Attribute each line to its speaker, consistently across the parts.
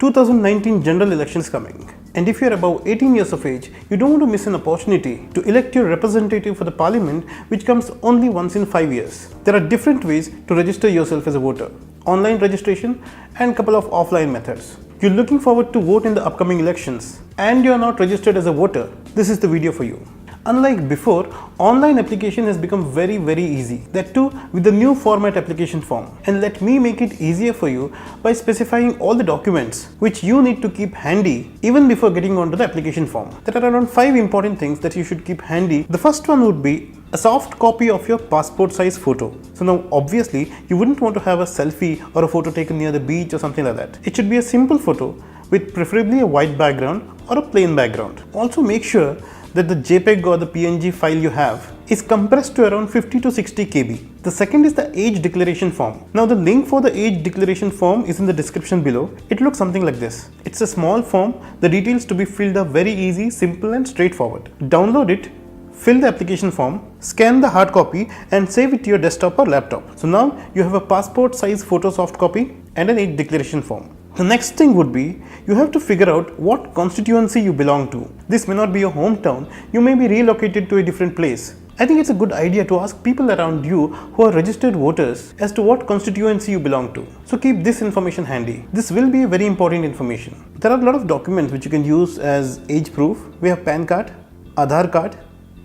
Speaker 1: 2019 general election is coming, and if you are above 18 years of age, you don't want to miss an opportunity to elect your representative for the parliament, which comes only once in 5 years. There are different ways to register yourself as a voter: online registration and couple of offline methods. You're looking forward to vote in the upcoming elections and you're not registered as a voter, this is the video for you. Unlike before, online application has become very easy, that too with the new format application form. And let me make it easier for you by specifying all the documents which you need to keep handy even before getting onto the application form. There are around 5 important things that you should keep handy. The first one would be a soft copy of your passport size photo. So now obviously you wouldn't want to have a selfie or a photo taken near the beach or something like that. It should be a simple photo with preferably a white background or a plain background. Also make sure that the JPEG or the PNG file you have is compressed to around 50 to 60 KB. The second is the age declaration form. Now the link for the age declaration form is in the description below. It looks something like this. It's a small form, the details to be filled are very easy, simple and straightforward. Download it, fill the application form, scan the hard copy and save it to your desktop or laptop. So now you have a passport size photo soft copy and an age declaration form. The next thing would be, you have to figure out what constituency you belong to. This may not be your hometown, you may be relocated to a different place. I think it's a good idea to ask people around you who are registered voters as to what constituency you belong to. So keep this information handy. This will be a very important information. There are a lot of documents which you can use as age proof. We have PAN card, Aadhar Card,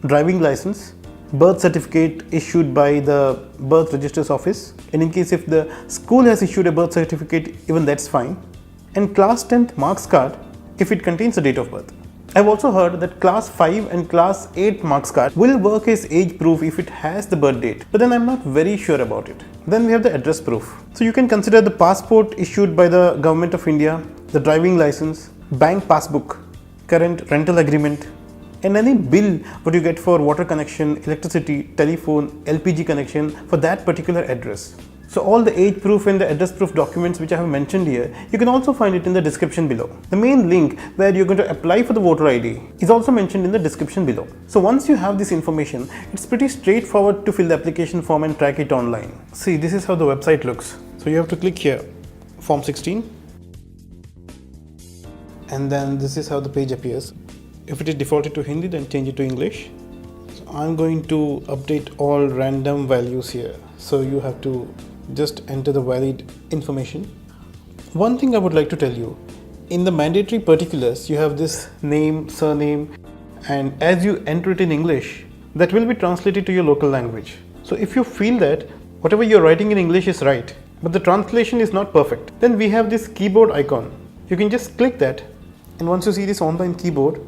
Speaker 1: driving license, birth certificate issued by the birth registrar's office, and in case if the school has issued a birth certificate, even that's fine, and class 10th marks card if it contains the date of birth. I've also heard that class 5 and class 8 marks card will work as age proof if it has the birth date, but then I'm not very sure about it. Then we have the address proof. So you can consider the passport issued by the Government of India, the driving license, bank passbook, current rental agreement, and any bill what you get for water connection, electricity, telephone, LPG connection for that particular address. So all the age proof and the address proof documents which I have mentioned here, you can also find it in the description below. The main link where you're going to apply for the voter ID is also mentioned in the description below. So once you have this information, it's pretty straightforward to fill the application form and track it online. See, this is how the website looks. So you have to click here, form 16, and then this is how the page appears. If it is defaulted to Hindi, then change it to English. So I'm going to update all random values here. So you have to just enter the valid information. One thing I would like to tell you, in the mandatory particulars, you have this name, surname, and as you enter it in English, that will be translated to your local language. So if you feel that whatever you're writing in English is right, but the translation is not perfect, then we have this keyboard icon. You can just click that, and once you see this online keyboard,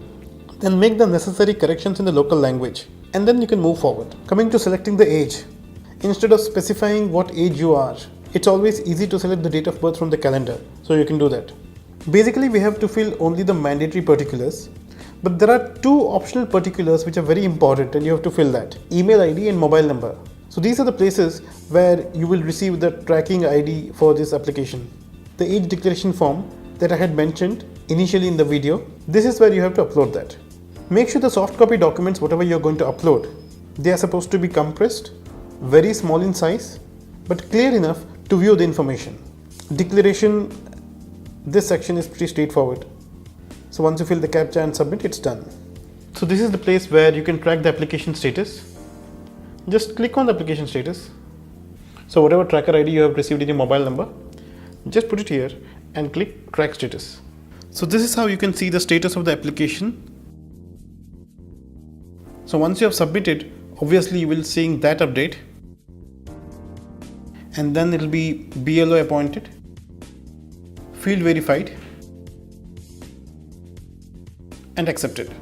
Speaker 1: then make the necessary corrections in the local language, and then you can move forward. Coming to selecting the age, instead of specifying what age you are, it's always easy to select the date of birth from the calendar, so you can do that. Basically we have to fill only the mandatory particulars, but there are 2 optional particulars which are very important and you have to fill that: email ID and mobile number. So these are the places where you will receive the tracking ID for this application. The age declaration form that I had mentioned initially in the video, this is where you have to upload that. Make sure the soft copy documents, whatever you're going to upload, they are supposed to be compressed, very small in size, but clear enough to view the information. Declaration, this section is pretty straightforward. So once you fill the CAPTCHA and submit, it's done. So this is the place where you can track the application status. Just click on the application status. So whatever tracker ID you have received in your mobile number, just put it here and click track status. So this is how you can see the status of the application. So once you have submitted, obviously you will see that update, and then it will be BLO appointed, field verified, and accepted.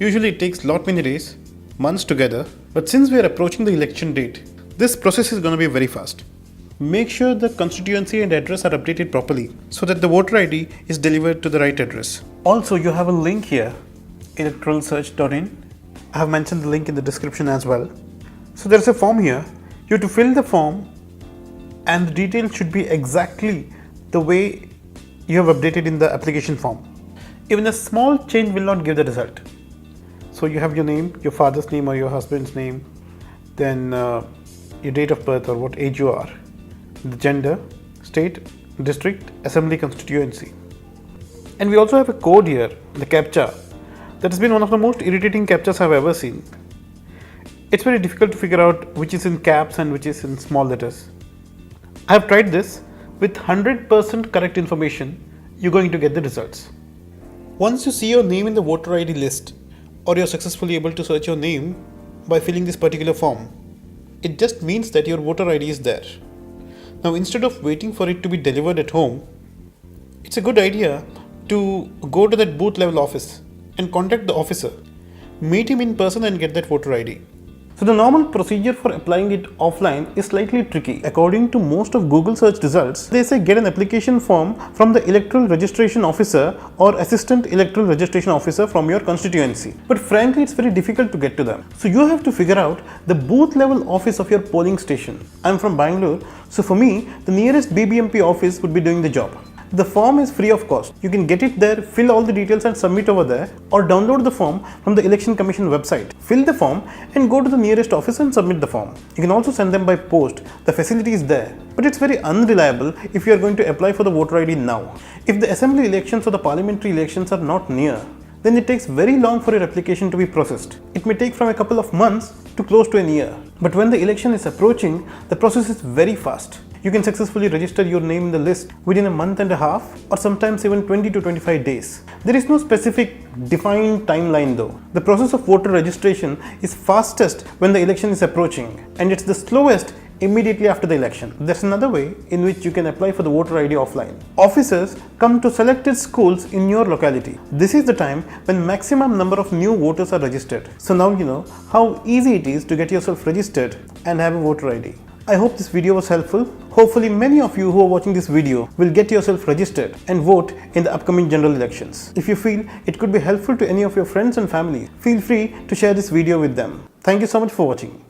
Speaker 1: Usually it takes lot many days, months together, but since we are approaching the election date, this process is going to be very fast. Make sure the constituency and address are updated properly so that the voter ID is delivered to the right address. Also, you have a link here, electoralsearch.in. I have mentioned the link in the description as well. So there's a form here. You have to fill the form and the details should be exactly the way you have updated in the application form. Even a small change will not give the result. So you have your name, your father's name or your husband's name, then your date of birth or what age you are, the gender, state, district, assembly, constituency. And we also have a code here, the CAPTCHA. That has been one of the most irritating CAPTCHAs I've ever seen. It's very difficult to figure out which is in caps and which is in small letters. I have tried this. With 100% correct information, you're going to get the results. Once you see your name in the voter ID list, or you're successfully able to search your name by filling this particular form, it just means that your voter ID is there. Now, instead of waiting for it to be delivered at home, it's a good idea to go to that booth level office and contact the officer, meet him in person and get that voter ID. So the normal procedure for applying it offline is slightly tricky. According to most of Google search results, they say get an application form from the electoral registration officer or assistant electoral registration officer from your constituency. But frankly, it's very difficult to get to them. So you have to figure out the booth level office of your polling station. I'm from Bangalore, so for me, the nearest BBMP office would be doing the job. The form is free of cost. You can get it there, fill all the details and submit over there, or download the form from the Election Commission website. Fill the form and go to the nearest office and submit the form. You can also send them by post. The facility is there. But it's very unreliable if you are going to apply for the voter ID now. If the assembly elections or the parliamentary elections are not near, then it takes very long for your application to be processed. It may take from a couple of months to close to a year. But when the election is approaching, the process is very fast. You can successfully register your name in the list within a month and a half, or sometimes even 20 to 25 days. There is no specific defined timeline though. The process of voter registration is fastest when the election is approaching, and it's the slowest immediately after the election. There's another way in which you can apply for the voter ID offline. Officers come to selected schools in your locality. This is the time when maximum number of new voters are registered. So now you know how easy it is to get yourself registered and have a voter ID. I hope this video was helpful. Hopefully many of you who are watching this video will get yourself registered and vote in the upcoming general elections. If you feel it could be helpful to any of your friends and family, feel free to share this video with them. Thank you so much for watching.